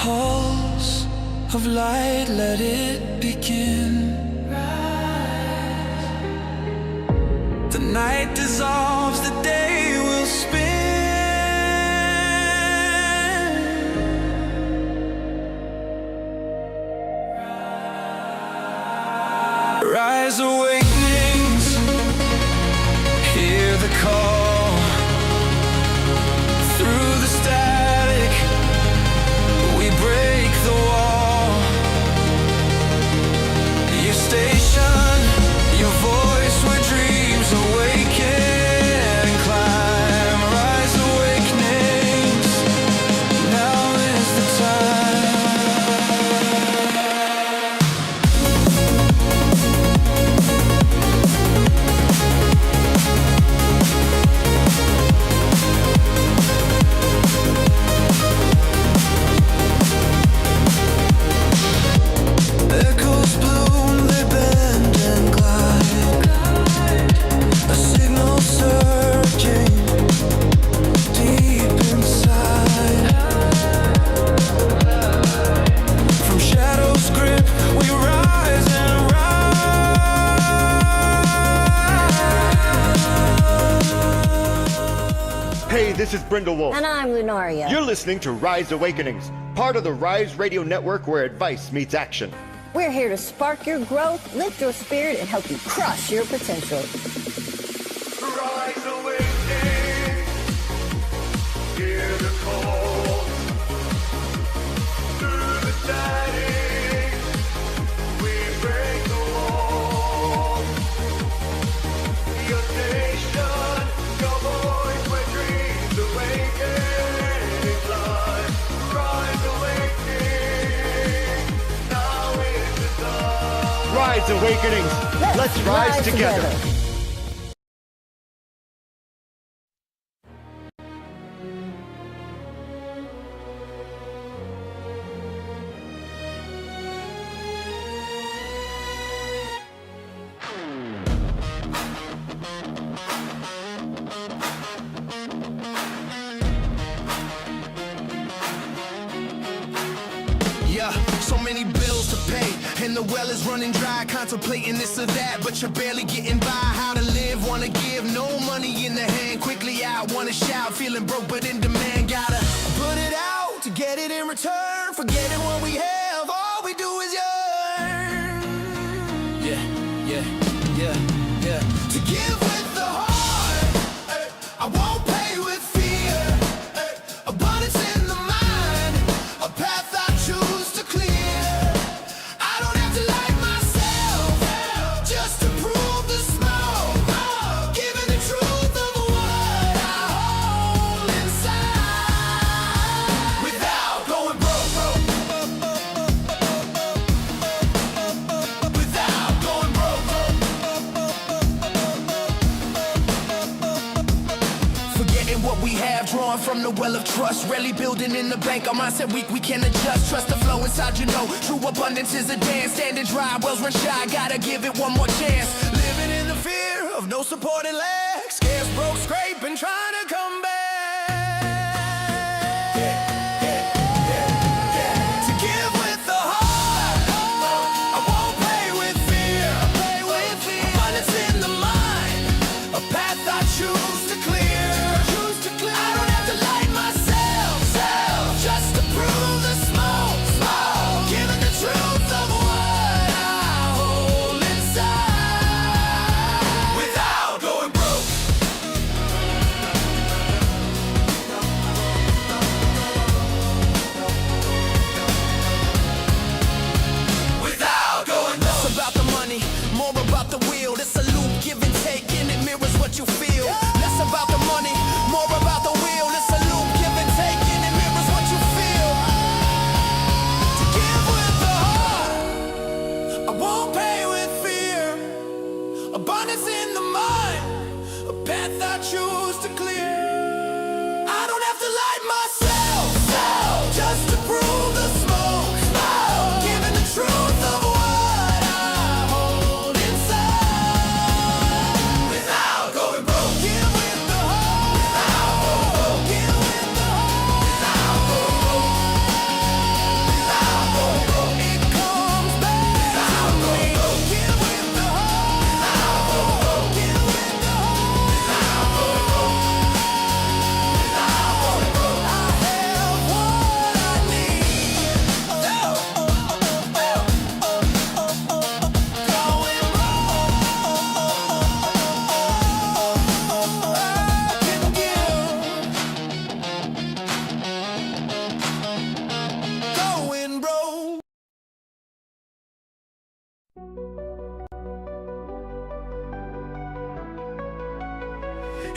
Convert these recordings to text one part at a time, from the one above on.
pulse of light, let it begin. The night dissolves, the day will spin. Rise, awakenings, hear the call. Through the static, we break the wall. Your station, your voice where dreams awaken and climb. Rise, awakenings, now is the time. Echoes bloom, they bend and glide. A signal surging deep inside. From shadows grip, we rise and rise. Hey, this is Brindlewolf. And I'm Lunaria. You're listening to Rise Awakenings, part of the Rise Radio Network where advice meets action. We're here to spark your growth, lift your spirit, and help you crush your potential. Rise Awakenings, hear the call. Through the static, we break the wall. Your station, your voice where dreams awaken and climb. Rise Awakenings, now is the time. Rise Awakenings, let's rise together. Yeah, so many bills to pay, and the well is running dry, contemplating this or that, but you're barely getting by. How to live, wanna give, no money in the hand, quickly out, wanna shout, feeling broke but in demand, gotta put it out to get it in return, forgetting what we have, all we do is yearn. Yeah, yeah, yeah, yeah. To give with the heart, I won't pay with fear, abundance in the mind, a path I choose to clear. I don't have to like myself, just to prove the smoke, giving the truth of what I hold inside, without going broke, without going broke. Forgetting what we have, drawn from the well of trust, rarely building in the bank. Our mindset weak, we can adjust. Trust the flow inside, you know. True abundance is a dance. Standing dry, wells run shy. Gotta give it one more chance. Living in the fear of no support and lack. Scares, broke, scraping, trying to come back. To give with the heart, I won't pay with fear. Abundance in the mind, a path I choose to clear. I don't have to light myself, just to prove the smoke, giving the truth of what I hold inside, without going broke.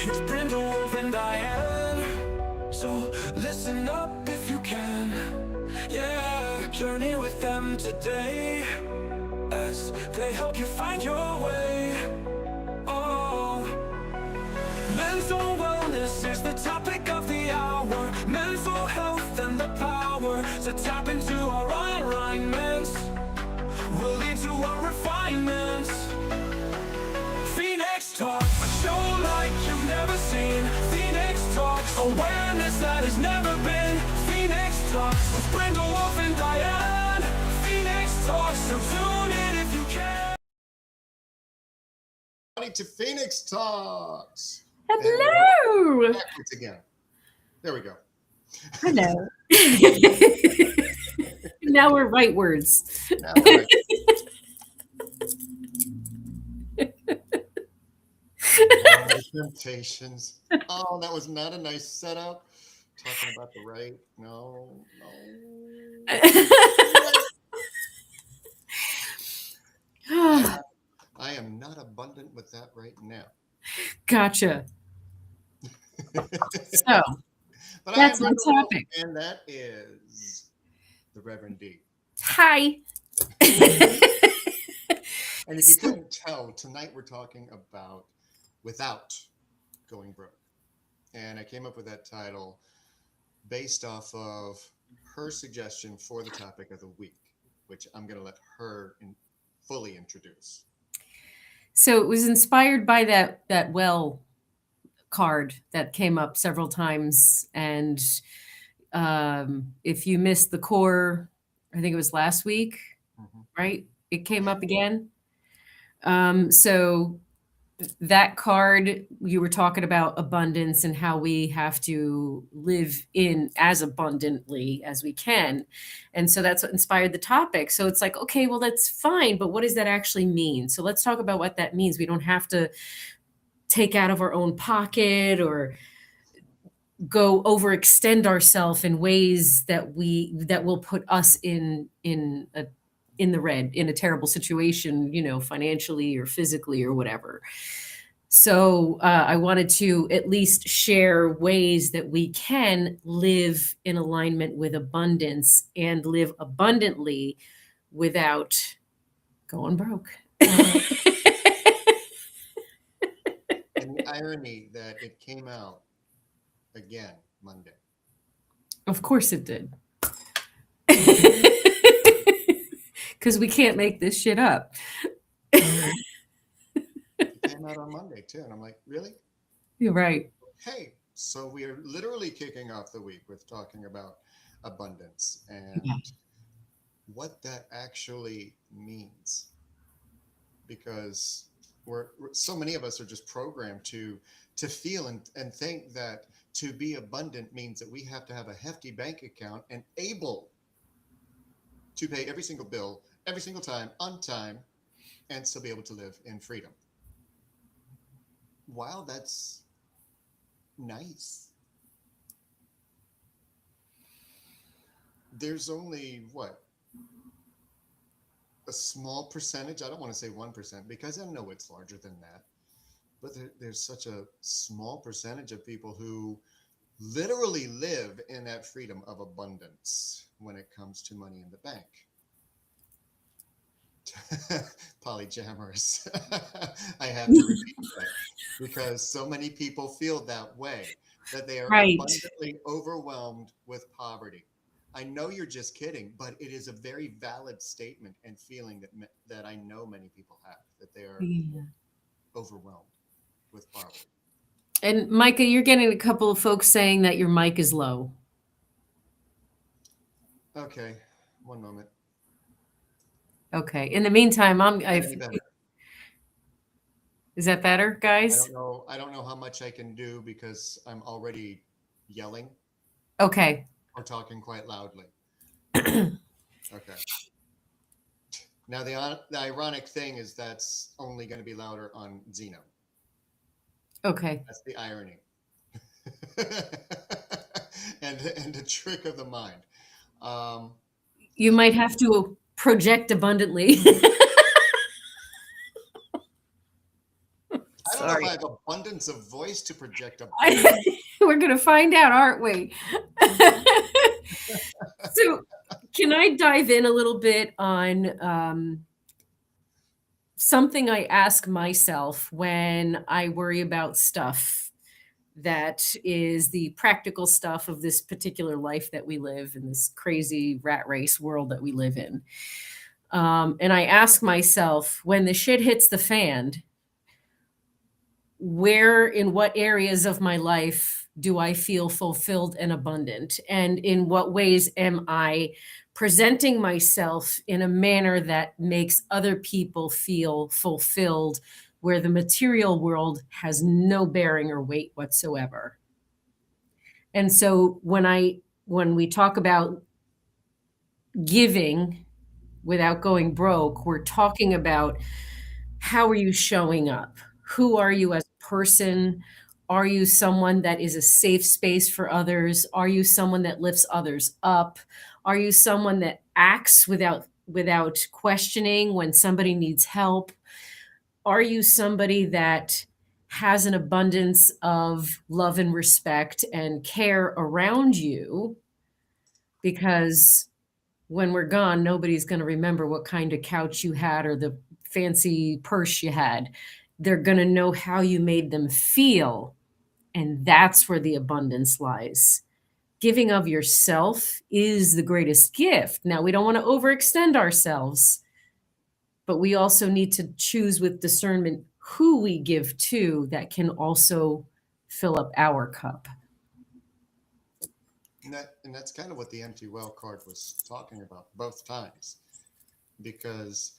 It's Brindlewolf and Diane. So listen up if you can. Yeah, journey with them today as they help you find your way. Oh, mental wellness is the topic of the hour. Mental health and the power to tap into our alignments will lead to our refinements. Phoenix Talk, a show like you've never seen. Phoenix Talks, awareness that has never been. Phoenix Talks with Brindlewolf and Diane. Phoenix Talks, so tune in if you can. To Phoenix Talks. Hello. Backwards again. There we go. Hello. Now we're right words. Now we're right. Oh, temptations. Oh, that was not a nice setup. Talking about the right. No. I am not abundant with that right now. Gotcha. So But that's I am the topic. And that is the Rev D. Hi. And if you couldn't tell, tonight we're talking about without going broke. And I came up with that title based off of her suggestion for the topic of the week, which I'm going to let her fully introduce. So it was inspired by that well card that came up several times. And if you missed the core, I think it was last week, right? It came up again. So that card, you were talking about abundance and how we have to live in as abundantly as we can. And so that's what inspired the topic. So it's like, okay, well, that's fine, but what does that actually mean? So let's talk about what that means. We don't have to take out of our own pocket or go overextend ourselves in ways that will put us in the red, in a terrible situation, financially or physically or whatever. So I wanted to at least share ways that we can live in alignment with abundance and live abundantly without going broke. And the irony that it came out again Monday. Of course it did. Because we can't make this shit up. It came out on Monday too. And I'm like, really? You're right. Hey, so we are literally kicking off the week with talking about abundance and what that actually means. Because so many of us are just programmed to feel and think that to be abundant means that we have to have a hefty bank account and able to pay every single bill, every single time, on time, and still be able to live in freedom. Wow, that's nice. There's only, a small percentage, I don't want to say 1%, because I know it's larger than that, but there's such a small percentage of people who literally live in that freedom of abundance when it comes to money in the bank. Polyamorous. I have to repeat that because so many people feel that way, that they are abundantly overwhelmed with poverty. I know you're just kidding, but it is a very valid statement and feeling that I know many people have, that they are overwhelmed with poverty. And Micah, you're getting a couple of folks saying that your mic is low. Okay, one moment. Okay. In the meantime, is that better, guys? I don't know how much I can do because I'm already yelling. Okay. Or talking quite loudly. Okay. Now the ironic thing is that's only going to be louder on Zeno. Okay. That's the irony. and a trick of the mind. You might have to project abundantly. I know are if I you? have abundance of voice to project a. We're going to find out, aren't we? So, can I dive in a little bit on something I ask myself when I worry about stuff that is the practical stuff of this particular life that we live in, this crazy rat race world that we live in? And I ask myself, when the shit hits the fan, where, in what areas of my life do I feel fulfilled and abundant? And in what ways am I presenting myself in a manner that makes other people feel fulfilled, where the material world has no bearing or weight whatsoever? And so when we talk about giving without going broke, we're talking about, how are you showing up? Who are you as a person? Are you someone that is a safe space for others? Are you someone that lifts others up? Are you someone that acts without questioning when somebody needs help? Are you somebody that has an abundance of love and respect and care around you? Because when we're gone, nobody's going to remember what kind of couch you had or the fancy purse you had. They're going to know how you made them feel. And that's where the abundance lies. Giving of yourself is the greatest gift. Now, we don't want to overextend ourselves, but we also need to choose with discernment who we give to that can also fill up our cup. And that's kind of what the empty well card was talking about both times. Because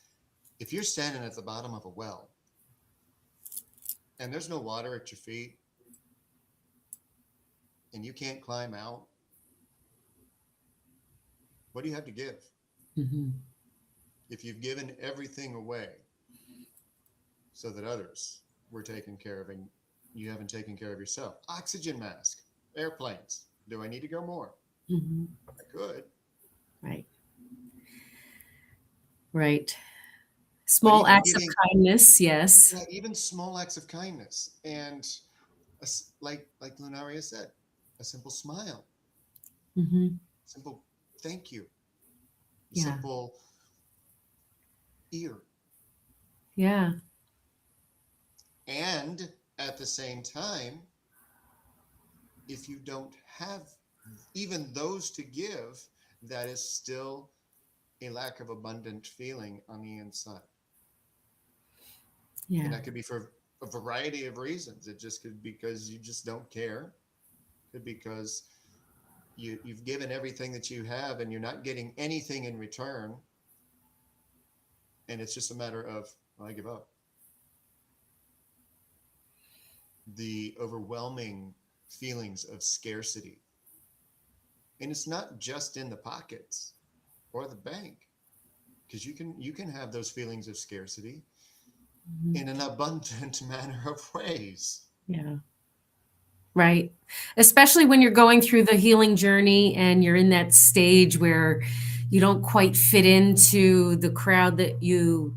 if you're standing at the bottom of a well and there's no water at your feet and you can't climb out, what do you have to give? Mm-hmm. If you've given everything away so that others were taken care of and you haven't taken care of yourself. Oxygen mask, airplanes. Do I need to go more? Mm-hmm. I could. Right. Right. Small acts of kindness, yes. Yeah, even small acts of kindness. And like Lunaria said, a simple smile, Mm-hmm. simple thank you, Yeah. simple ear. Yeah. And at the same time, if you don't have even those to give, that is still a lack of abundant feeling on the inside. Yeah. And that could be for a variety of reasons. It just could be because you just don't care. It could be because you've given everything that you have and you're not getting anything in return. And it's just a matter of, well, I give up. The overwhelming feelings of scarcity. And it's not just in the pockets or the bank, because you can have those feelings of scarcity in an abundant manner of ways. Yeah. Right. Especially when you're going through the healing journey and you're in that stage where you don't quite fit into the crowd that you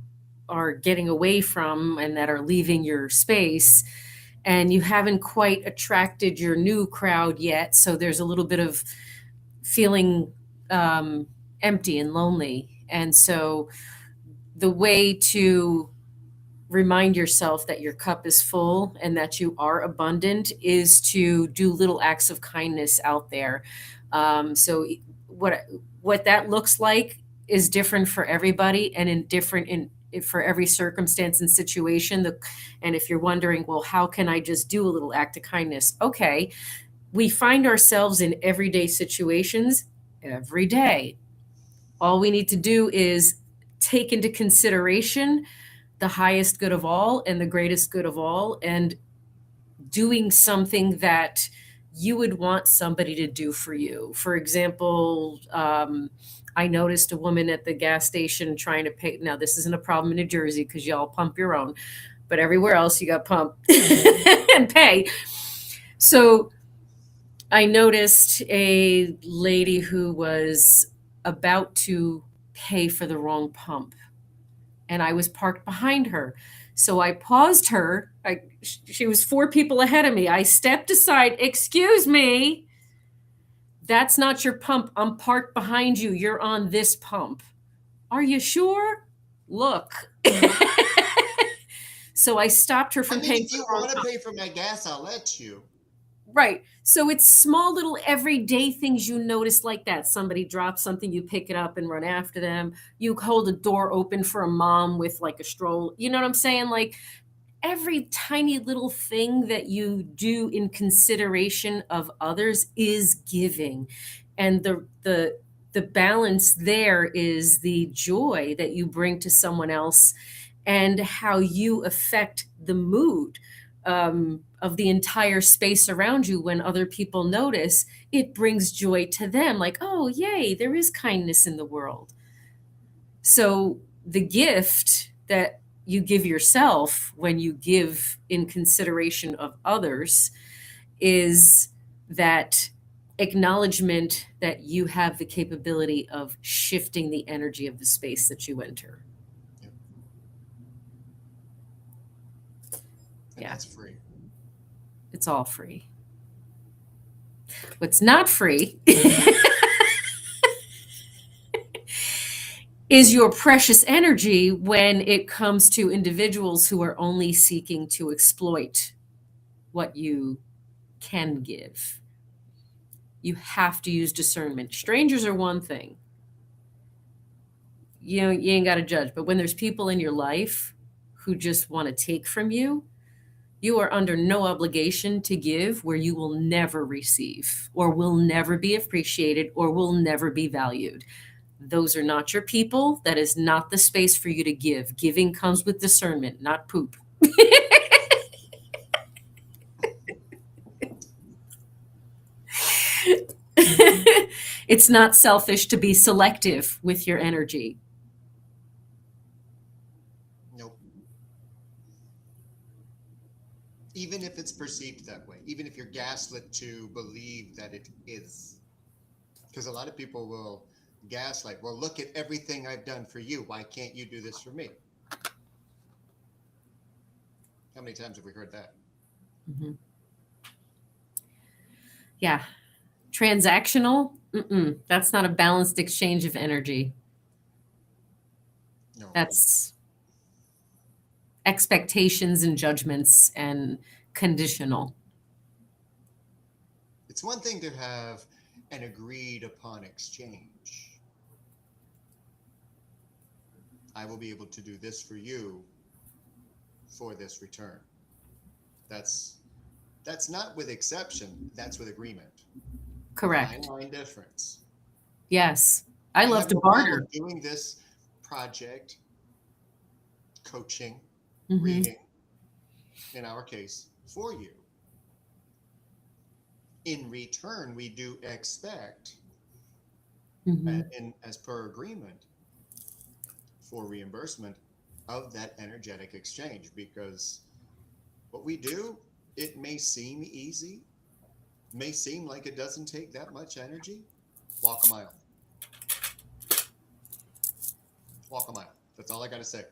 are getting away from and that are leaving your space, and you haven't quite attracted your new crowd yet. So there's a little bit of feeling empty and lonely. And so the way to remind yourself that your cup is full and that you are abundant is to do little acts of kindness out there. So what that looks like is different for everybody and for every circumstance and situation. And if you're wondering, well, how can I just do a little act of kindness? Okay, we find ourselves in everyday situations every day. All we need to do is take into consideration the highest good of all and the greatest good of all, and doing something that you would want somebody to do for you. For example, I noticed a woman at the gas station trying to pay. Now, this isn't a problem in New Jersey because y'all pump your own, but everywhere else you got pump and pay. So I noticed a lady who was about to pay for the wrong pump, and I was parked behind her. So I paused her She was 4 people ahead of me. I stepped aside. Excuse me. That's not your pump. I'm parked behind you. You're on this pump. Are you sure? Look. So I stopped her I from mean, paying if for you the wrong want to pump. pay for my gas, I'll let you. Right. So it's small little everyday things you notice like that. Somebody drops something, you pick it up and run after them. You hold a door open for a mom with like a stroll. You know what I'm saying? Like every tiny little thing that you do in consideration of others is giving. And the balance there is the joy that you bring to someone else and how you affect the mood of the entire space around you. When other people notice, it brings joy to them, like, oh yay, there is kindness in the world. So the gift that you give yourself when you give in consideration of others is that acknowledgement that you have the capability of shifting the energy of the space that you enter. Yep. And Yeah. that's free. It's all free. What's not free is your precious energy when it comes to individuals who are only seeking to exploit what you can give. You have to use discernment. Strangers are one thing. You ain't got to judge. But when there's people in your life who just want to take from you, you are under no obligation to give where you will never receive or will never be appreciated or will never be valued. Those are not your people. That is not the space for you to give. Giving comes with discernment, not poop. It's not selfish to be selective with your energy. Nope. Even if it's perceived that way, even if you're gaslit to believe that it is. Because a lot of people will gaslight, well, look at everything I've done for you. Why can't you do this for me? How many times have we heard that? Mm-hmm. Yeah. Transactional, that's not a balanced exchange of energy. No. That's expectations and judgments and conditional. It's one thing to have an agreed upon exchange. I will be able to do this for you for this return. That's not with exception, that's with agreement. Correct. Fine line difference. Yes. I love have to no problem barter. doing this project, coaching, Mhm. reading, in our case, for you. In return, we do expect, Mhm. as per agreement, for reimbursement of that energetic exchange. Because what we do, it may seem easy, may seem like it doesn't take that much energy. Walk a mile. Walk a mile. That's all I got to say.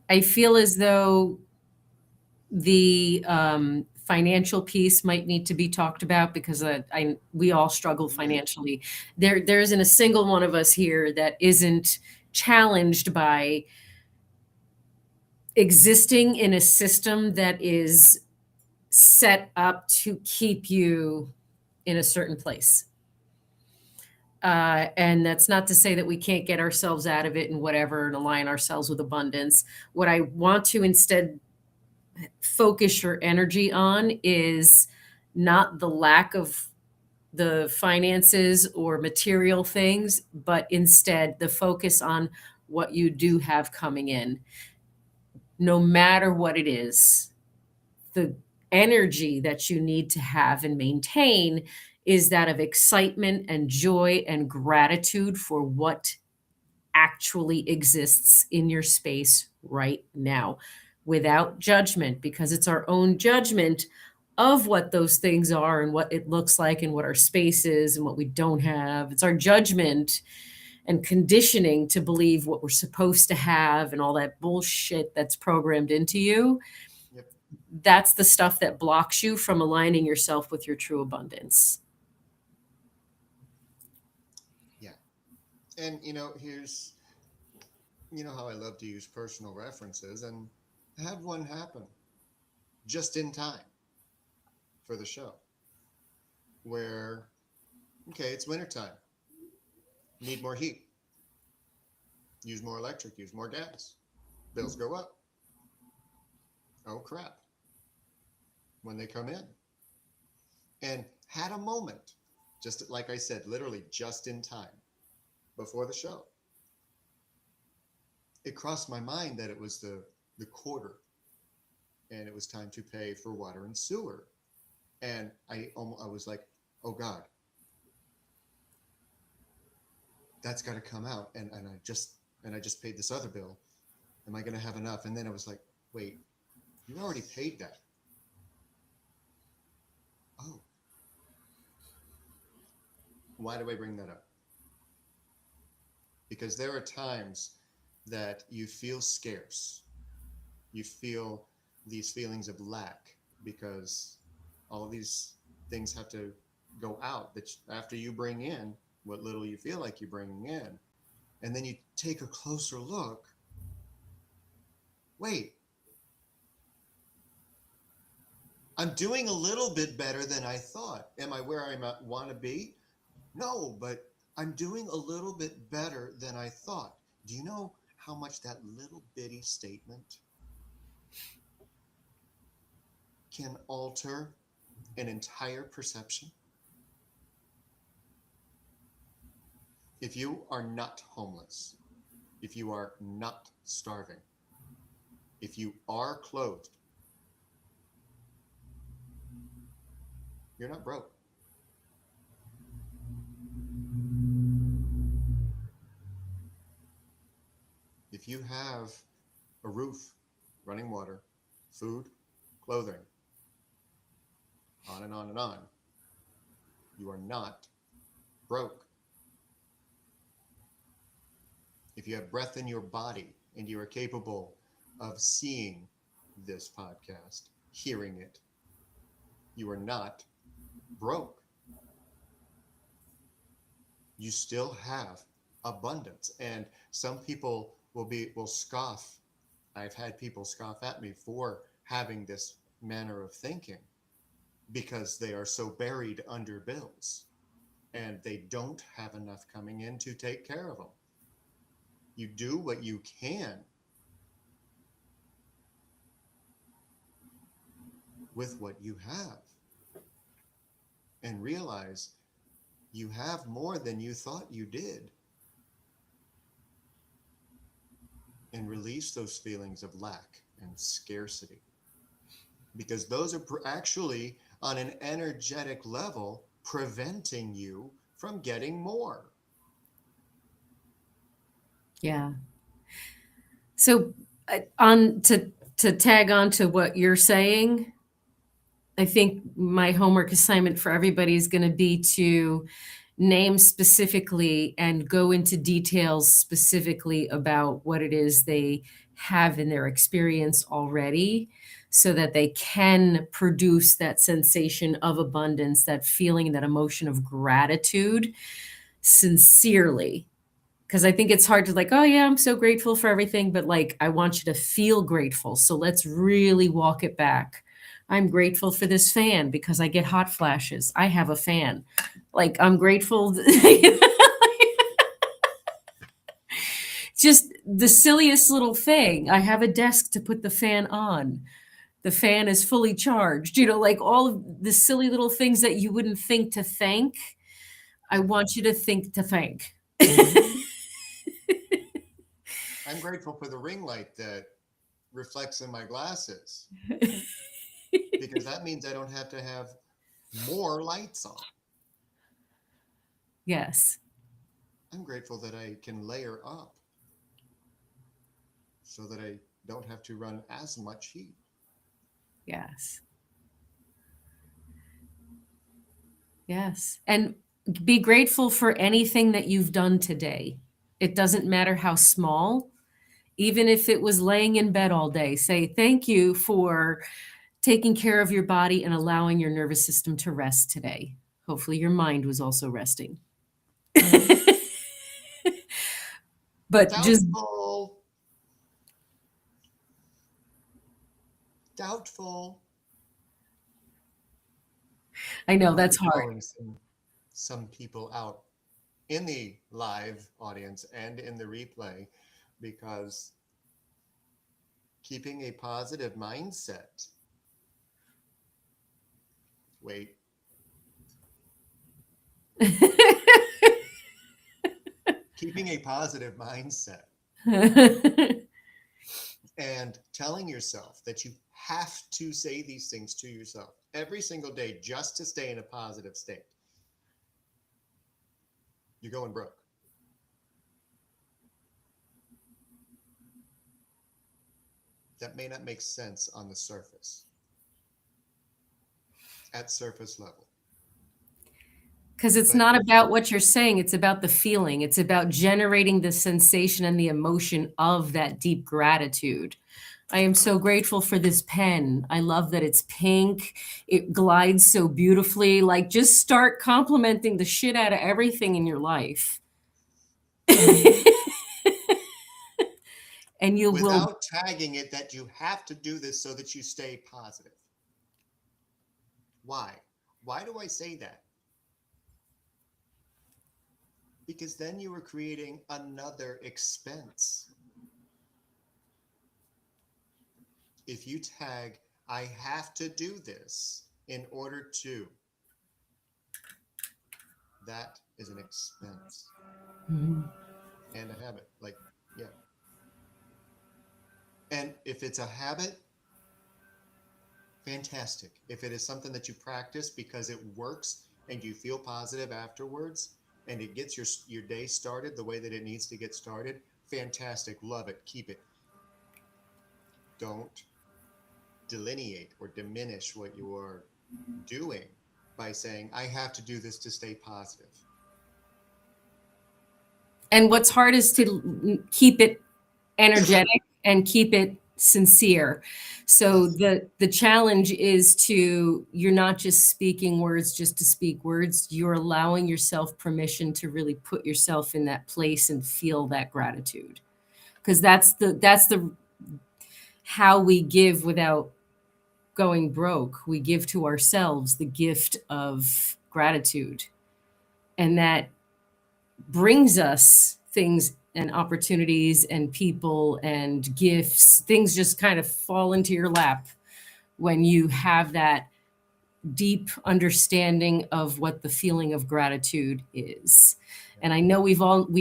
I feel as though the financial piece might need to be talked about because we all struggle financially. There isn't a single one of us here that isn't challenged by existing in a system that is set up to keep you in a certain place. And that's not to say that we can't get ourselves out of it and whatever and align ourselves with abundance. What I want to instead focus your energy on is not the lack of the finances or material things, but instead the focus on what you do have coming in. No matter what it is, the energy that you need to have and maintain is that of excitement and joy and gratitude for what actually exists in your space right now without judgment, because it's our own judgment of what those things are and what it looks like and what our space is and what we don't have. It's our judgment and conditioning to believe what we're supposed to have and all that bullshit that's programmed into you. Yep. That's the stuff that blocks you from aligning yourself with your true abundance. Yeah. And, here's, how I love to use personal references, and I had one happen just in time for the show where, okay, it's wintertime. Need more heat. Use more electric, use more gas. Bills go up. Oh, crap. When they come in. And had a moment, just like I said, literally just in time before the show. It crossed my mind that it was the quarter and it was time to pay for water and sewer. And I was like, oh God, that's got to come out. And I just paid this other bill. Am I going to have enough? And then I was like, wait, you already paid that. Oh, why do I bring that up? Because there are times that you feel scarce. You feel these feelings of lack because all these things have to go out that after you bring in what little you feel like you're bringing in. And then you take a closer look. Wait, I'm doing a little bit better than I thought. Am I where I want to be? No, but I'm doing a little bit better than I thought. Do you know how much that little bitty statement can alter an entire perception? If you are not homeless, if you are not starving, if you are clothed, you're not broke. If you have a roof, running water, food, clothing, on and on and on, you are not broke. If you have breath in your body and you are capable of seeing this podcast, hearing it, you are not broke. You still have abundance. And some people will scoff. I've had people scoff at me for having this manner of thinking because they are so buried under bills and they don't have enough coming in to take care of them. You do what you can with what you have and realize you have more than you thought you did. And release those feelings of lack and scarcity. Because those are actually, on an energetic level, preventing you from getting more. Yeah. So on to tag on to what you're saying, I think my homework assignment for everybody is going to be to name specifically and go into details specifically about what it is they have in their experience already so that they can produce that sensation of abundance, that feeling, that emotion of gratitude sincerely. Because I think it's hard to like, oh yeah, I'm so grateful for everything, but like, I want you to feel grateful. So let's really walk it back. I'm grateful for this fan because I get hot flashes. I have a fan. Like, I'm grateful. Just the silliest little thing. I have a desk to put the fan on. The fan is fully charged. Like all of the silly little things that you wouldn't think to thank. I want you to think to thank. I'm grateful for the ring light that reflects in my glasses because that means I don't have to have more lights on. Yes. I'm grateful that I can layer up so that I don't have to run as much heat. Yes. Yes. And be grateful for anything that you've done today. It doesn't matter how small, even if it was laying in bed all day, say thank you for taking care of your body and allowing your nervous system to rest today. Hopefully your mind was also resting. But just Doubtful. Doubtful. I know Might that's be hard. calling some people out in the live audience and in the replay, because keeping a positive mindset. Wait, keeping a positive mindset and telling yourself that you have to say these things to yourself every single day just to stay in a positive state. You're going broke. That may not make sense on the surface, at surface level. Because it's But not about what you're saying, it's about the feeling. It's about generating the sensation and the emotion of that deep gratitude. I am so grateful for this pen. I love that it's pink. It glides so beautifully. Like, just start complimenting the shit out of everything in your life. And you will. without tagging it that you have to do this so that you stay positive. Why? Why do I say that? Because then you are creating another expense. If you tag, I have to do this in order to, that is an expense. Mhm. And a habit. Like, yeah. And if it's a habit, fantastic. If it is something that you practice because it works and you feel positive afterwards and it gets your day started the way that it needs to get started, fantastic. Love it. Keep it. Don't delineate or diminish what you are doing by saying, I have to do this to stay positive. And what's hard is to keep it energetic and keep it sincere. So the challenge is to, you're not just speaking words just to speak words, you're allowing yourself permission to really put yourself in that place and feel that gratitude. Because that's the how we give without going broke. We give to ourselves the gift of gratitude. And that brings us things and opportunities and people and gifts. Things just kind of fall into your lap when you have that deep understanding of what the feeling of gratitude is. And I know we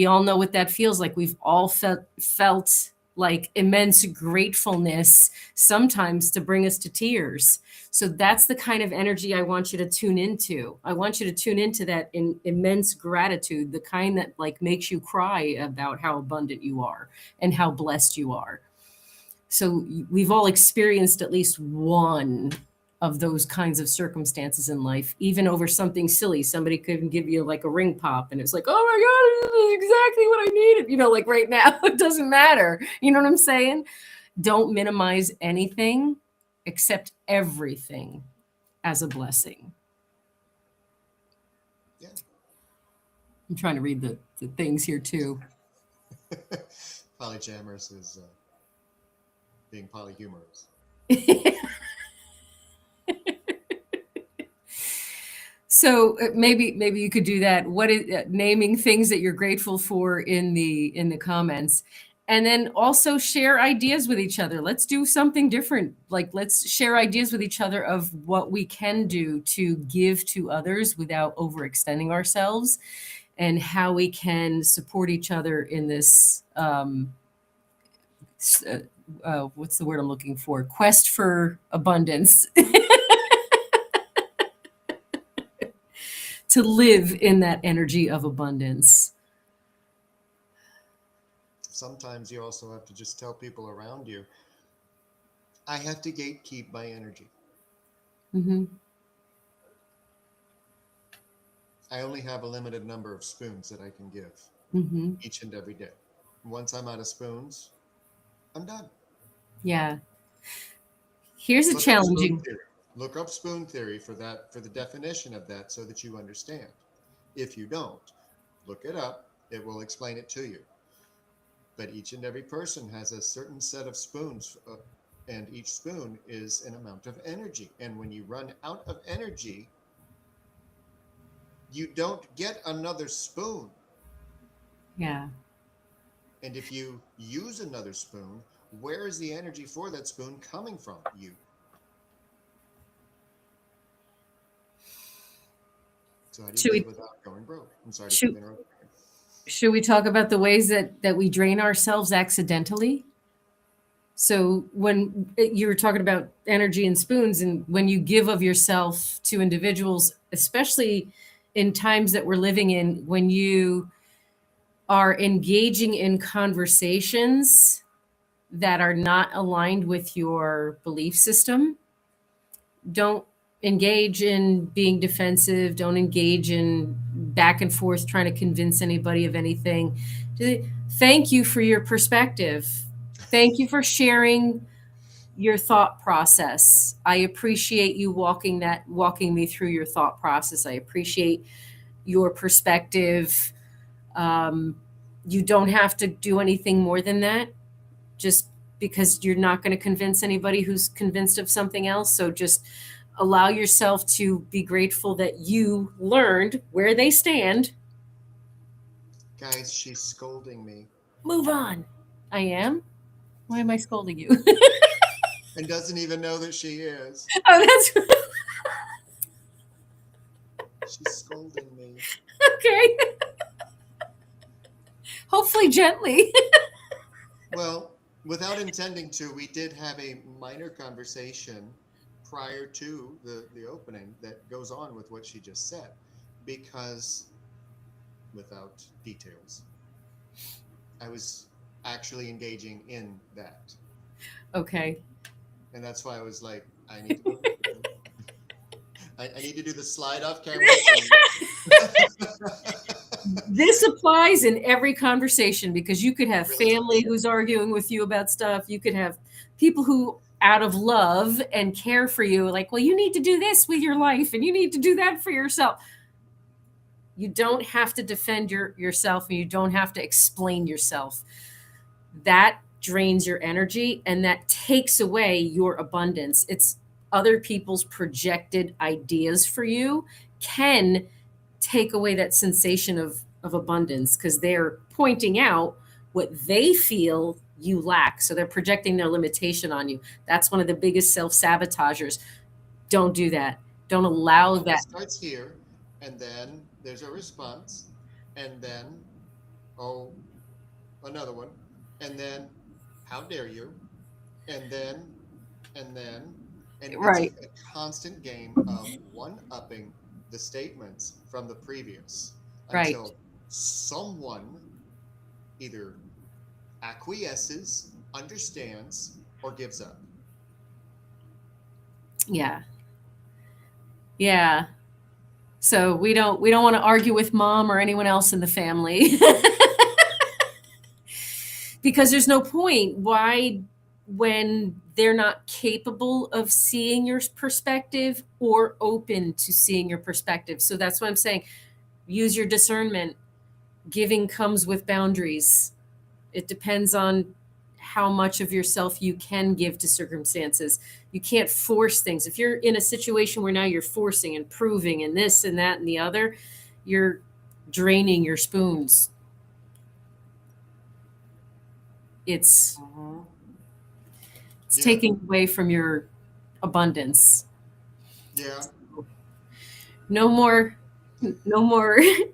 all know what that feels like. We've all felt like immense gratefulness, sometimes to bring us to tears. So that's the kind of energy I want you to tune into. I want you to tune into that immense gratitude, the kind that like makes you cry about how abundant you are and how blessed you are. So we've all experienced at least one of those kinds of circumstances in life, even over something silly. Somebody could give you like a ring pop and it's like, oh my God, this is exactly what I needed. You know, like right now, it doesn't matter. You know what I'm saying? Don't minimize anything, accept everything as a blessing. Yeah. I'm trying to read the things here too. Polyjammers is being polyhumorous. So maybe you could do that. What is naming things that you're grateful for in the comments, and then also share ideas with each other. Let's do something different. Like let's share ideas with each other of what we can do to give to others without overextending ourselves, and how we can support each other in this. What's the word I'm looking for? Quest for abundance. To live in that energy of abundance. Sometimes you also have to just tell people around you, I have to gatekeep my energy. Mm-hmm. I only have a limited number of spoons that I can give. each and every day. Once I'm out of spoons, I'm done. Yeah. Here's a Look up spoon challenging. theory. Look up spoon theory for that, for the definition of that, so that you understand. If you don't, look it up. It will explain it to you. But each and every person has a certain set of spoons, and each spoon is an amount of energy. And when you run out of energy, you don't get another spoon. Yeah. And if you use another spoon, where is the energy for that spoon coming from? You. So how do Should you live we without going broke? I'm sorry to should, keep interrupting. should we talk about the ways that we drain ourselves accidentally? So when you were talking about energy and spoons, and when you give of yourself to individuals, especially in times that we're living in, when you are engaging in conversations that are not aligned with your belief system, don't engage in being defensive, don't engage in back and forth trying to convince anybody of anything. Thank you for your perspective. Thank you for sharing your thought process. I appreciate you walking me through your thought process. I appreciate your perspective. You don't have to do anything more than that, just because you're not going to convince anybody who's convinced of something else. So just allow yourself to be grateful that you learned where they stand. Guys, she's scolding me Move on. I am. Why am I scolding you? and doesn't even know that she is. Oh, that's She's scolding me. okay. Hopefully gently. Well, without intending to, we did have a minor conversation prior to the opening that goes on with what she just said, because without details, I was actually engaging in that. Okay. And that's why I was like, I need to I need to do the slide off camera thing. This applies in every conversation, because you could have Really family does. who's arguing with you about stuff. You could have people who, out of love and care for you, like, well, you need to do this with your life and you need to do that for yourself. You don't have to defend yourself, and you don't have to explain yourself. That drains your energy and that takes away your abundance. It's other people's projected ideas for you can take away that sensation of abundance, because they're pointing out what they feel you lack. So they're projecting their limitation on you. That's one of the biggest self-sabotagers. Don't do that. Don't allow It that. starts here, and then there's a response, and then, oh, another one, and then, how dare you, and then, and then, and it's Right. a constant game of one-upping the statements from the previous Right. until someone either acquiesces, understands, or gives up. Yeah. Yeah. So we don't want to argue with mom or anyone else in the family. Because there's no point. Why, when they're not capable of seeing your perspective or open to seeing your perspective? So that's what I'm saying. Use your discernment. Giving comes with boundaries. It depends on how much of yourself you can give to circumstances. You can't force things. If you're in a situation where now you're forcing and proving and this and that and the other, you're draining your spoons. It's Yeah. taking away from your abundance. Yeah. No more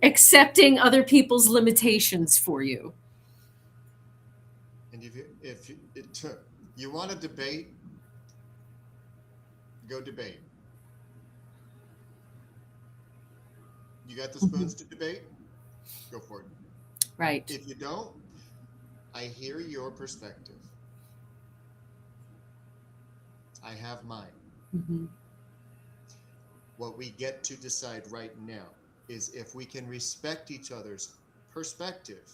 accepting other people's limitations for you. And if you want to debate, go debate. You got the spoons to debate? Go for it. Right. If you don't, I hear your perspective. I have mine. Mm-hmm. What we get to decide right now is if we can respect each other's perspective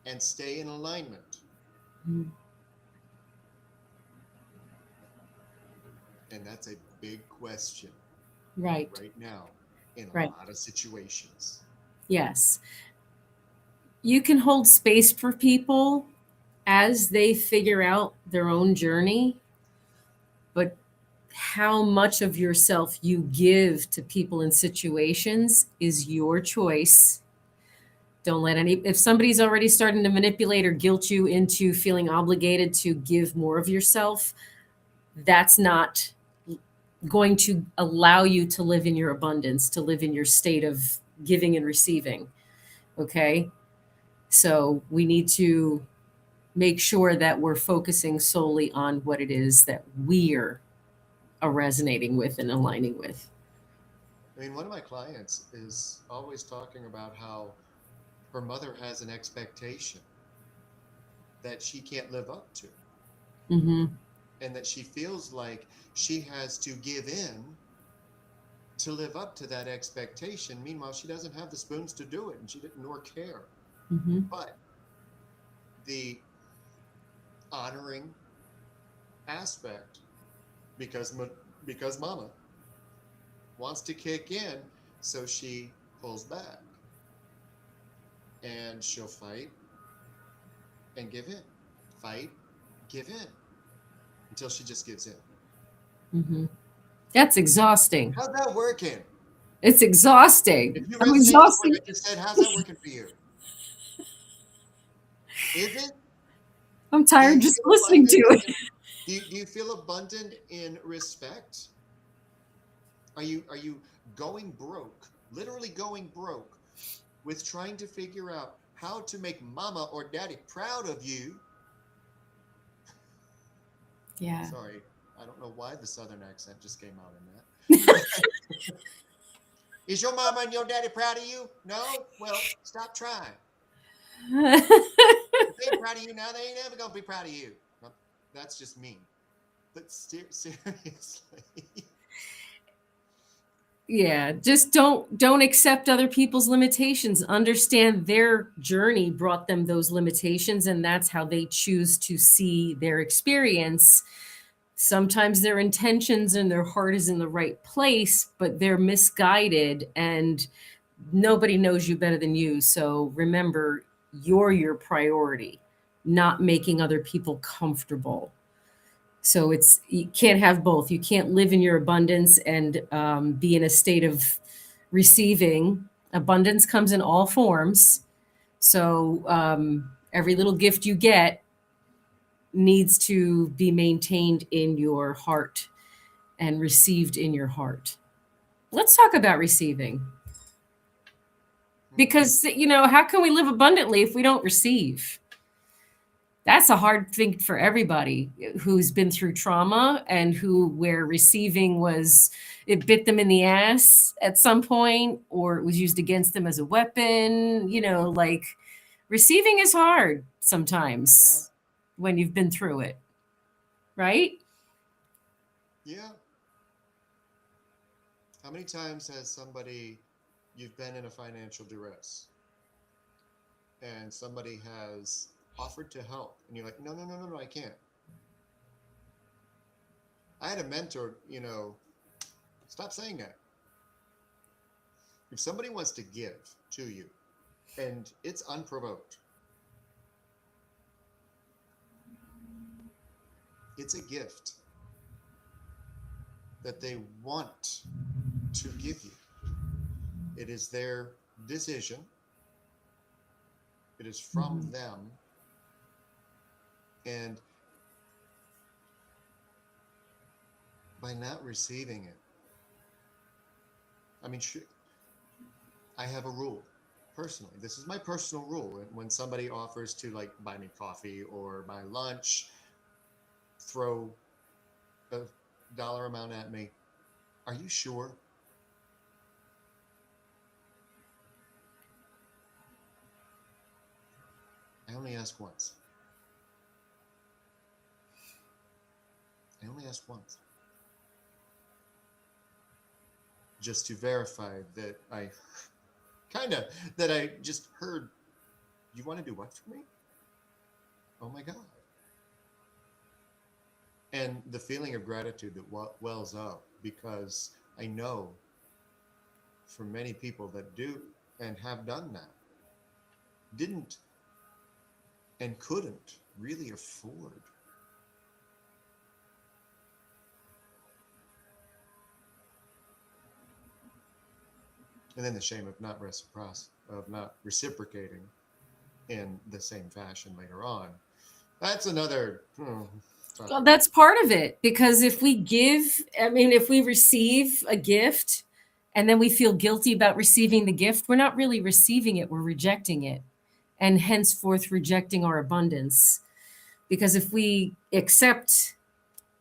and stay in alignment? Mhm. And that's a big question Right. right now in a Right. lot of situations. Yes. You can hold space for people as they figure out their own journey, but how much of yourself you give to people and situations is your choice. Don't let any, if somebody's already starting to manipulate or guilt you into feeling obligated to give more of yourself, that's not going to allow you to live in your abundance, to live in your state of giving and receiving. Okay. So we need to make sure that we're focusing solely on what it is that we're resonating with and aligning with. I mean, one of my clients is always talking about how her mother has an expectation that she can't live up to, Mm-hmm. and that she feels like she has to give in to live up to that expectation. Meanwhile, she doesn't have the spoons to do it, and she didn't nor care. Mm-hmm. But the honoring aspect, because because mama wants to kick in, so she pulls back, and she'll fight and give in, fight, give in, until she just gives in. Mm-hmm. That's exhausting. How's that working? It's exhausting. If you I'm resonate with what exhausted. I just said, how's that working for you? Is it? I'm Do tired you just feel listening to abundant it. do you feel abundant in respect? Are you going broke, literally going broke, with trying to figure out how to make mama or daddy proud of you? Yeah. Sorry, I don't know why the southern accent just came out in that. Is your mama and your daddy proud of you? No? Well, stop trying. If they ain't proud of you now, they ain't ever gonna be proud of you. No, that's just mean. But seriously. Yeah, just don't accept other people's limitations. Understand their journey brought them those limitations, and that's how they choose to see their experience. Sometimes their intentions and their heart is in the right place, but they're misguided, and nobody knows you better than you. So remember, you're your priority, not making other people comfortable. So it's, you can't have both. You can't live in your abundance and be in a state of receiving. Abundance comes in all forms. So every little gift you get needs to be maintained in your heart and received in your heart. Let's talk about receiving. Because, you know, how can we live abundantly if we don't receive? That's a hard thing for everybody who's been through trauma and who, where receiving was, it bit them in the ass at some point, or it was used against them as a weapon. You know, like, receiving is hard sometimes when you've been through it, right? Yeah. How many times has somebody, you've been in a financial duress and somebody has offered to help and you're like, no, no, no, no, no, I can't. I had a mentor, you know, stop saying that. If somebody wants to give to you and it's unprovoked, it's a gift that they want to give you. It is their decision. It is from them. And by not receiving it, I mean, I have a rule personally. This is my personal rule. When somebody offers to like buy me coffee or buy lunch, throw a dollar amount at me, are you sure? I only ask once. I only ask once. Just to verify that I kind of, that I just heard, you want to do what for me? Oh my God. And the feeling of gratitude that wells up, because I know for many people that do and have done that, didn't and couldn't really afford and then the shame of not reciprocating in the same fashion later on. That's another Well, that's part of it, because if we give, I mean, if we receive a gift and then we feel guilty about receiving the gift, we're not really receiving it, we're rejecting it, and henceforth rejecting our abundance. Because if we accept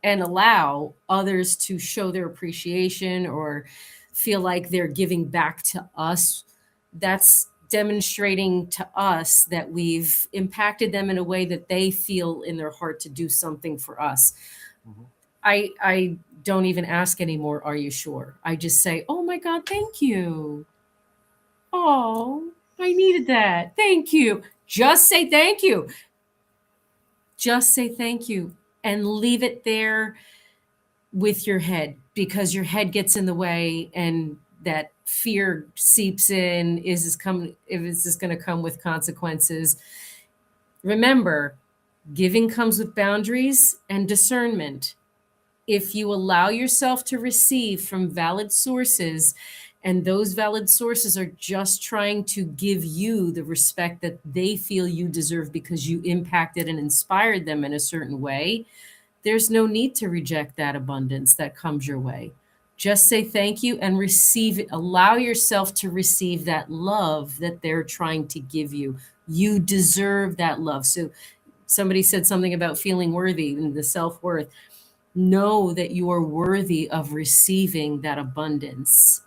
and allow others to show their appreciation or feel like they're giving back to us, that's demonstrating to us that we've impacted them in a way that they feel in their heart to do something for us. Mhm. I don't even ask anymore, are you sure? I just say, oh my God, thank you. Oh, I needed that. Thank you. Just say thank you. Just say thank you and leave it there with your head, because your head gets in the way and that fear seeps in. Is this going to come with consequences? Remember, giving comes with boundaries and discernment. If you allow yourself to receive from valid sources, and those valid sources are just trying to give you the respect that they feel you deserve because you impacted and inspired them in a certain way, there's no need to reject that abundance that comes your way. Just say thank you and receive it. Allow yourself to receive that love that they're trying to give you. You deserve that love. So somebody said something about feeling worthy and the self-worth. Know that you are worthy of receiving that abundance,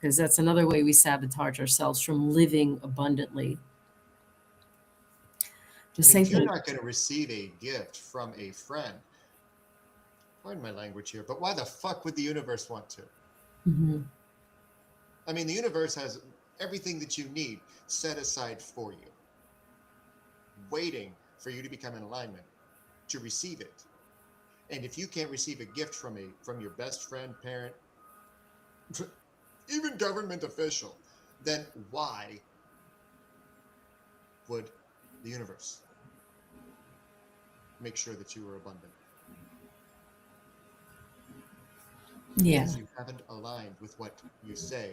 because that's another way we sabotage ourselves from living abundantly. Just say if you're thank not going to receive a gift from a friend, pardon my language here, but why the fuck would the universe want to? you. I mean, the universe has everything that you need set aside for you, waiting for you to become in alignment to receive it. And if you can't receive a gift from your best friend, parent, even government official, then why would the universe make sure that you are abundant? Yeah. If you haven't aligned with what you say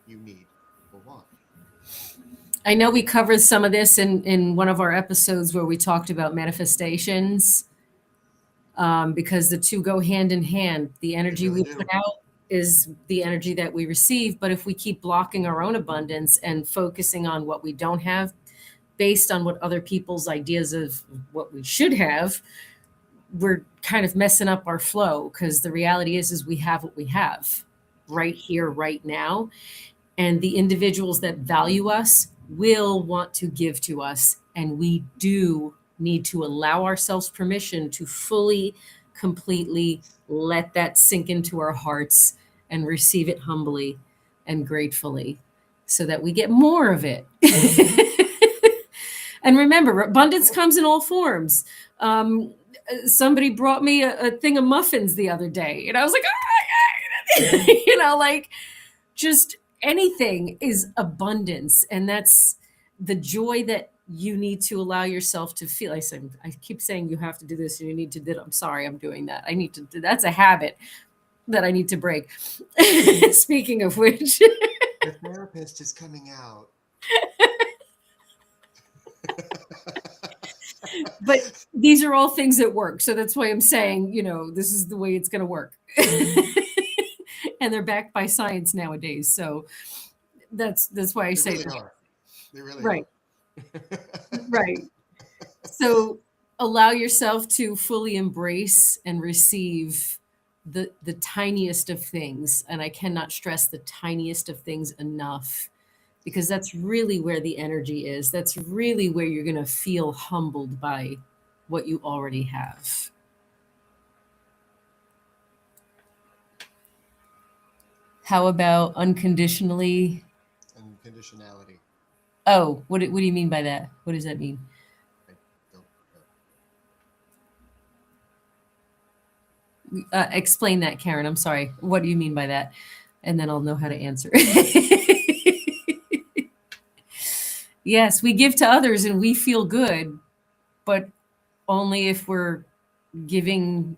you need or want. I know we covered some of this in one of our episodes where we talked about manifestations, because the two go hand in hand. The energy really we do. put out is the energy that we receive. But if we keep blocking our own abundance and focusing on what we don't have based on what other people's ideas of what we should have, we're kind of messing up our flow, because the reality is we have what we have right here, right now. And the individuals that value us will want to give to us. And we do need to allow ourselves permission to fully, completely let that sink into our hearts and receive it humbly and gratefully, so that we get more of it. And remember, abundance comes in all forms. Somebody brought me a thing of muffins the other day, and I was like, oh, like, just anything is abundance. And that's the joy that you need to allow yourself to feel. I keep saying you have to do this and you need to do it. I'm sorry, I'm doing that. I need to do, that's a habit that I need to break. Speaking of which, the therapist is coming out. But these are all things that work. So that's why I'm saying, this is the way it's going to work. And they're backed by science nowadays. So that's why I They say really that. are. They really Right. are. Right. So allow yourself to fully embrace and receive the tiniest of things. And I cannot stress the tiniest of things enough, because that's really where the energy is. That's really where you're going to feel humbled by what you already have. How about unconditionally conditionality. Oh, what do you mean by that? What does that mean? I don't know. Explain that, Karen. I'm sorry. What do you mean by that? And then I'll know how to answer. Yes, we give to others and we feel good, but only if we're giving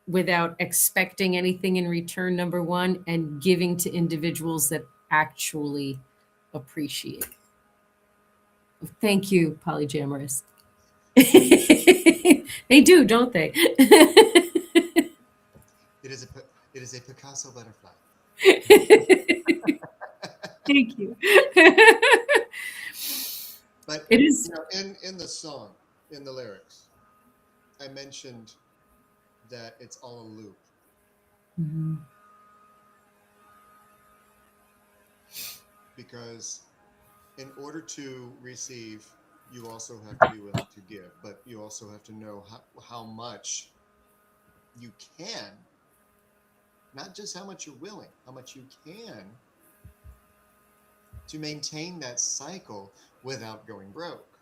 without expecting anything in return, number one, and giving to individuals that actually appreciate. Thank you, polyamorous. They do, don't they? It is a Picasso butterfly. Thank you. But It is. you know, in the song, in the lyrics, I mentioned that it's all a loop. Mhm. Because in order to receive, you also have to be willing to give, but you also have to know how much you can, not just how much you're willing, how much you can to maintain that cycle without going broke.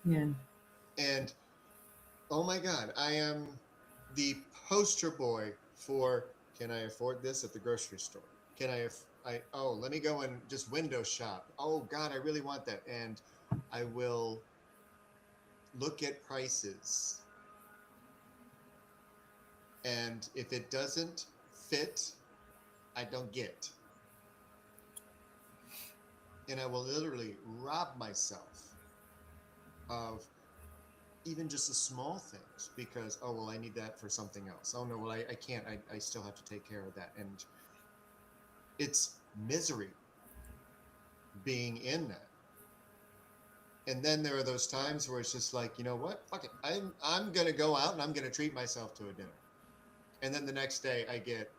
Yeah. And oh my God, I am the poster boy for, can I afford this at the grocery store? Can oh, let me go and just window shop. Oh God, I really want that. And I will look at prices. And if it doesn't fit, I don't get. And I will literally rob myself of even just the small things because, oh, well, I need that for something else. Oh, no, well, I can't. I still have to take care of that. And it's misery being in that. And then there are those times where it's just like, you know what? Fuck it. I'm going to go out and I'm going to treat myself to a dinner. And then the next day I get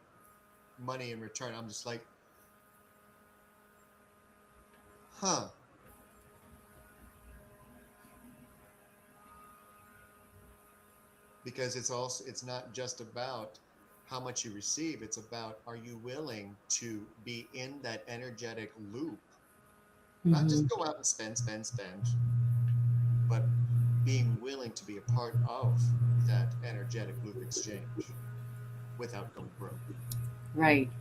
money in return. I'm just like, huh. Because it's not just about how much you receive, it's about, are you willing to be in that energetic loop? Not just go out and spend, but being willing to be a part of that energetic loop exchange without going broke. Right.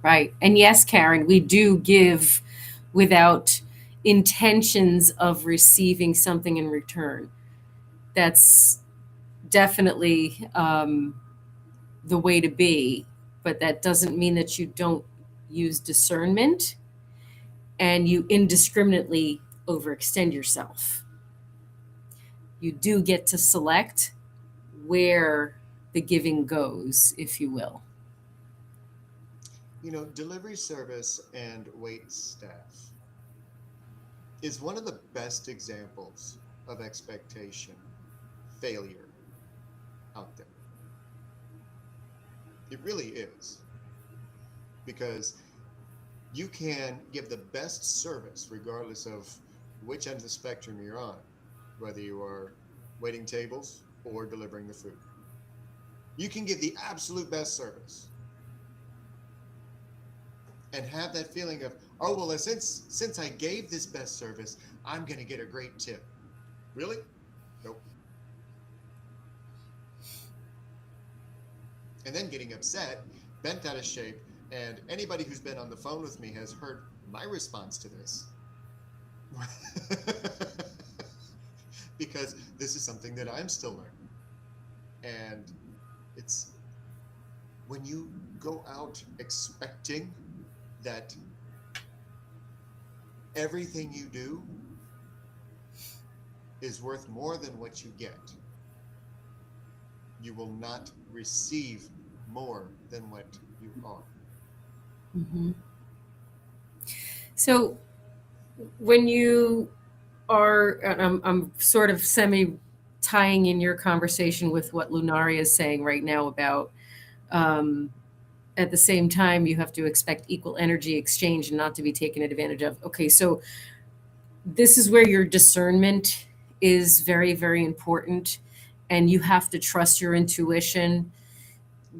Right. And yes, Karen, we do give without intentions of receiving something in return. That's definitely the way to be. But that doesn't mean that you don't use discernment and you indiscriminately overextend yourself. You do get to select where the giving goes, if you will. You know, delivery service and wait staff is one of the best examples of expectation failure out there. It really is. Because you can give the best service regardless of which end of the spectrum you're on, whether you are waiting tables or delivering the food. You can give the absolute best service and have that feeling of, oh, well, since I gave this best service, I'm going to get a great tip. Really? Nope. And then getting upset, bent out of shape, and anybody who's been on the phone with me has heard my response to this. Because this is something that I'm still learning. And it's when you go out expecting that everything you do is worth more than what you get, you will not receive more than what you are. Mm-hmm. So when you are, and I'm sort of semi tying in your conversation with what Lunaria is saying right now about at the same time, you have to expect equal energy exchange and not to be taken advantage of. Okay, so this is where your discernment is very, very important. And you have to trust your intuition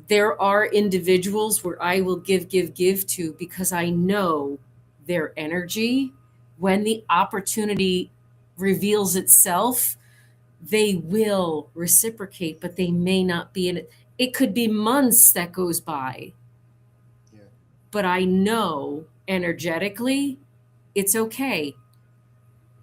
there are individuals where I will give to because I know their energy. When the opportunity reveals itself, they will reciprocate, but they may not be in it. It could be months that goes by, Yeah. but I know energetically it's okay.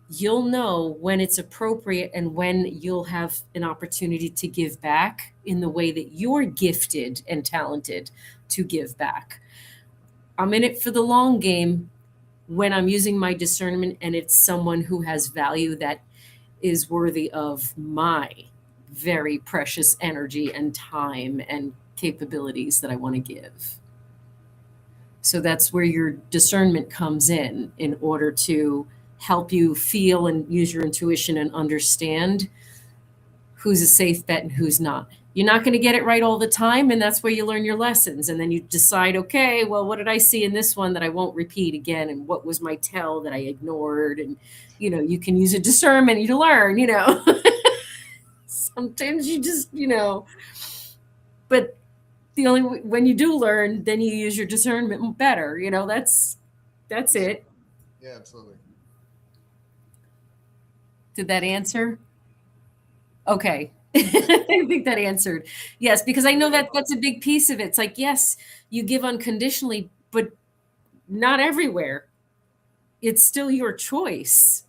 You'll know when it's appropriate and when you'll have an opportunity to give back in the way that you're gifted and talented to give back. I'm in it for the long game when I'm using my discernment and it's someone who has value that is worthy of my very precious energy and time and capabilities that I want to give. So that's where your discernment comes in order to help you feel and use your intuition and understand who's a safe bet and who's not. You're not going to get it right all the time, and that's where you learn your lessons. And then you decide, okay, well, what did I see in this one that I won't repeat again? And what was my tell that I ignored? And, you can use a discernment to learn, Sometimes you just, but when you do learn, then you use your discernment better, that's it. Yeah, absolutely. Did that answer? Okay. I think that answered. Yes, because I know that that's a big piece of it. It's like, yes, you give unconditionally, but not everywhere. It's still your choice.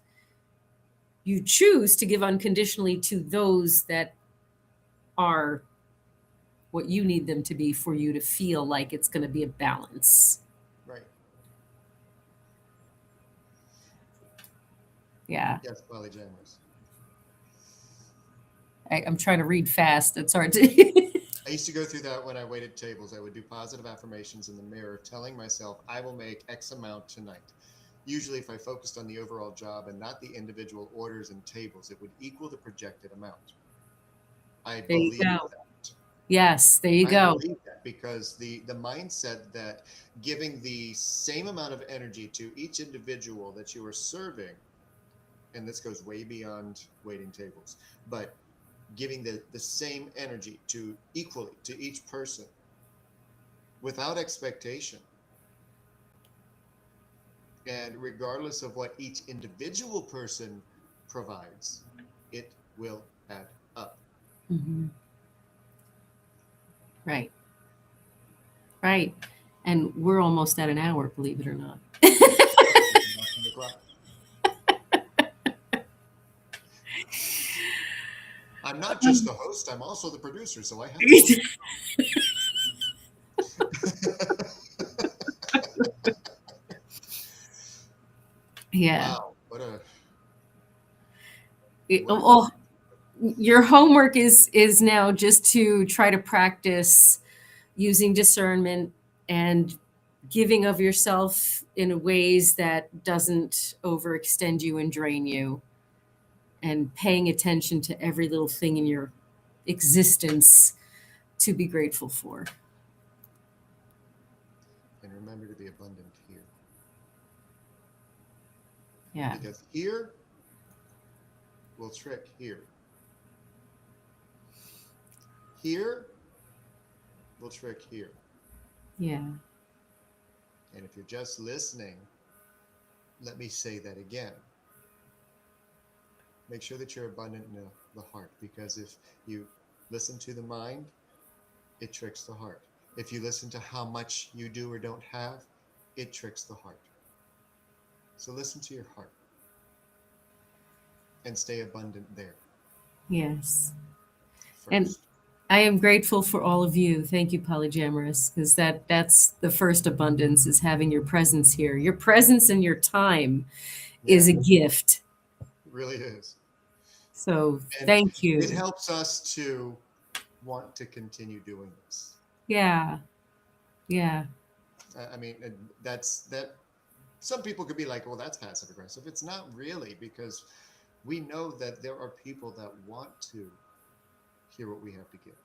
You choose to give unconditionally to those that are what you need them to be for you to feel like it's going to be a balance. Right. Yeah. Yes, polyamorous. I'm trying to read fast. It's hard to. I used to go through that when I waited tables. I would do positive affirmations in the mirror, telling myself I will make X amount tonight. Usually, if I focused on the overall job and not the individual orders and tables, it would equal the projected amount. I There you believe go. that. Yes, there you I go. believe that because the mindset that giving the same amount of energy to each individual that you are serving, and this goes way beyond waiting tables, but giving the same energy to equally to each person without expectation, and regardless of what each individual person provides, it will add up. Mhm. Right. Right. And we're almost at an hour, believe it or not. Knocking the clock. I'm not just the host, I'm also the producer, so I have to. Yeah. Wow, what a Well, your homework is now just to try to practice using discernment and giving of yourself in ways that doesn't overextend you and drain you, and paying attention to every little thing in your existence to be grateful for. and remember to be abundant here. Yeah. Because here will trick here. Here will trick here. Yeah. And if you're just listening, let me say that again. Make sure that you're abundant in the heart, because if you listen to the mind, it tricks the heart. If you listen to how much you do or don't have, it tricks the heart. So listen to your heart and stay abundant there. Yes. First. And I am grateful for all of you. Thank you, Polyamorous, because that's the first abundance, is having your presence here. Your presence and your time is a gift. It really is. So And thank you. it helps us to want to continue doing this. Yeah. Yeah. I mean, that some people could be like, well, that's passive aggressive. It's not really, because we know that there are people that want to hear what we have to give.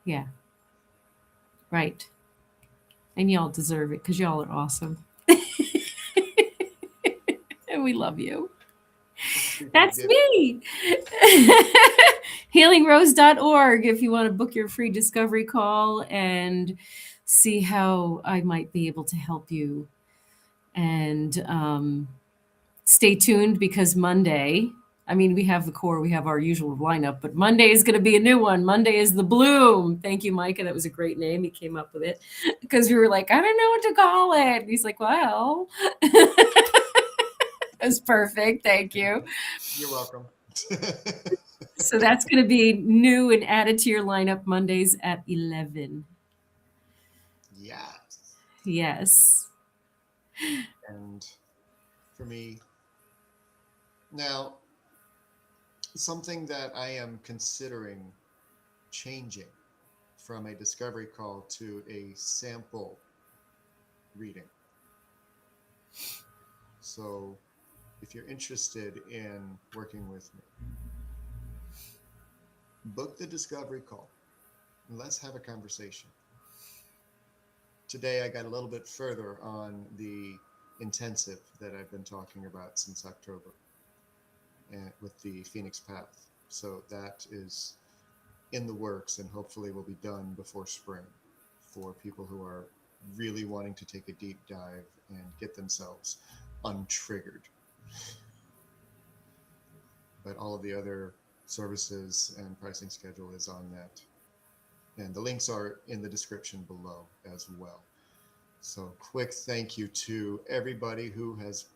Yeah. Right. And y'all deserve it because y'all are awesome. And we love you. That's me. Healingrose.org if you want to book your free discovery call and see how I might be able to help you. And stay tuned because Monday, I mean, we have the core, we have our usual lineup, but Monday is going to be a new one. Monday is the Bloom. Thank you, Micah. That was a great name. He came up with it because we were like, I don't know what to call it. And he's like, well, that's perfect. Thank you. You're welcome. So that's going to be new and added to your lineup Mondays at 11. Yes. Yes. And for me, now, something that I am considering changing from a discovery call to a sample reading. So if you're interested in working with me, book the discovery call and let's have a conversation. Today I got a little bit further on the intensive that I've been talking about since October with the Phoenix Path. So that is in the works and hopefully will be done before spring for people who are really wanting to take a deep dive and get themselves untriggered. But all of the other services and pricing schedule is on that. And the links are in the description below as well. So quick thank you to everybody who has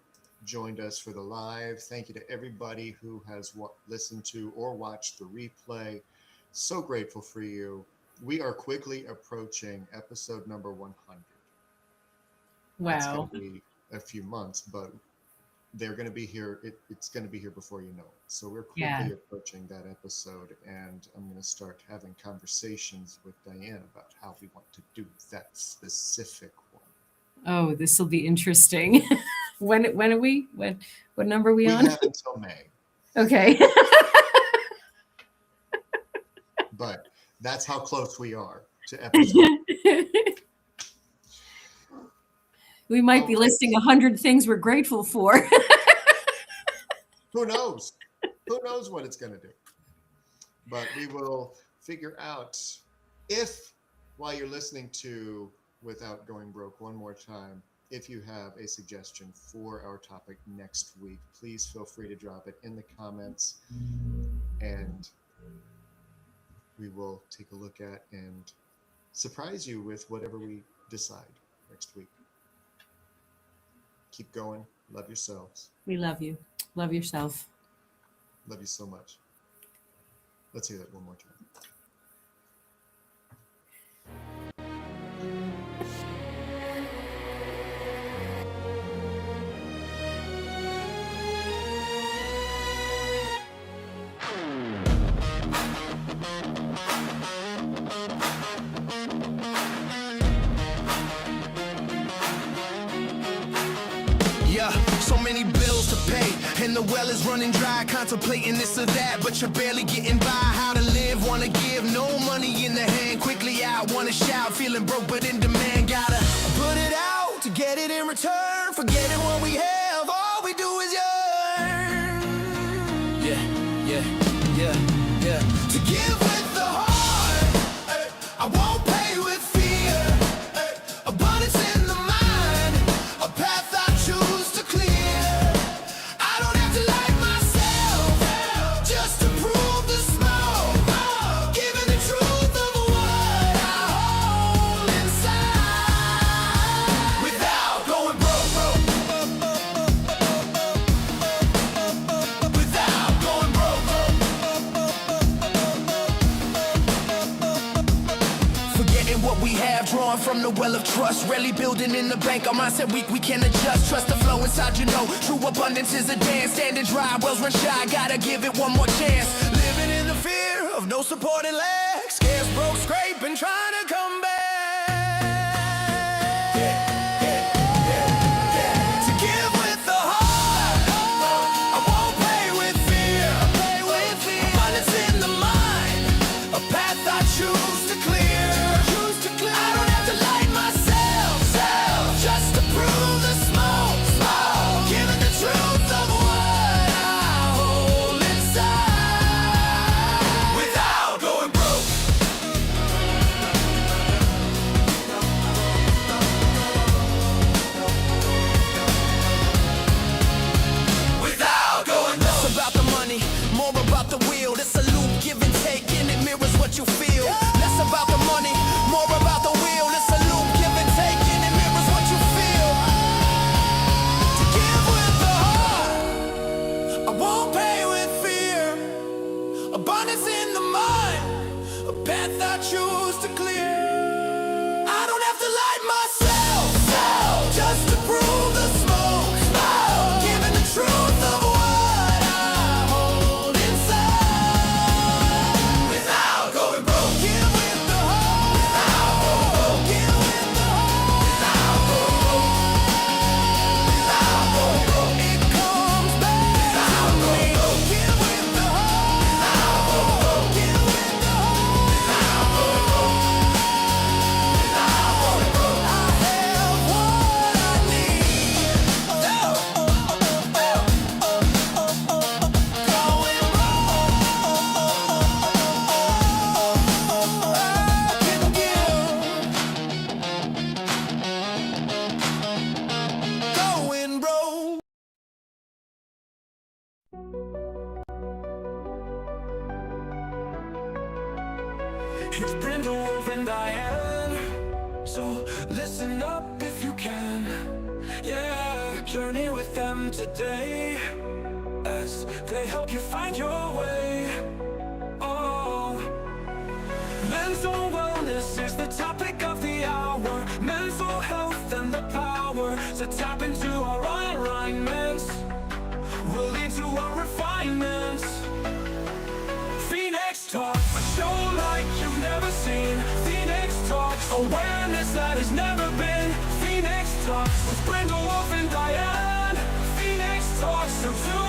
joined us for the live. Thank you to everybody who has listened to or watched the replay. So grateful for you. We are quickly approaching episode number 100. Wow. It's going to be a few months, but they're going to be here. It's going to be here before you know it. So we're quickly approaching that episode, and I'm going to start having conversations with Diane about how we want to do that specific one. Oh, this will be interesting. When are we? What number are we on? We have until May. Okay. But that's how close we are to episode. We might be listing 100 things we're grateful for. Who knows? Who knows what it's going to do? But we will figure out if, while you're listening to Without Going Broke one more time, if you have a suggestion for our topic next week, please feel free to drop it in the comments and we will take a look at and surprise you with whatever we decide next week. Keep going. Love yourselves. We love you. Love yourself. Love you so much. Let's hear that one more time. So many bills to pay, and the well is running dry, contemplating this or that, but you're barely getting by. How to live, wanna give, no money in the hand, quickly out, wanna shout, feeling broke but in demand, gotta put it out to get it in return, forgetting what we have, all we do is yearn. Yeah. To give with the heart, I won't pay with fear, abundance in the mind, a path I choose to clear. I don't have to like myself just to prove the smoke, giving the truth of what I hold inside without going broke. Without going broke. Forgetting what we have, drawn from the well of trust, rarely building in the bank. Our mindset weak, we can adjust. Trust the flow inside, you know. True abundance is a dance. Standing dry, wells run shy. Gotta give it one more chance. Living in the fear of no support and lack. Scares, broke, scraping, trying to come back. To give with the heart, I won't pay with fear. Abundance in the mind, a path I choose to clear. I don't have to light myself just to prove the smoke. Giving the truth of what I and Diane. So listen up if you can. Yeah, journey with them today as they help you find your way. Oh, mental wellness is the topic of the hour. Mental health and the power to tap into our alignments will lead to our refinements. Phoenix Talk, a show like you've never seen. Phoenix Talks, awareness that has never been. Phoenix Talks with Brindlewolf and Diane. Phoenix Talks, so tune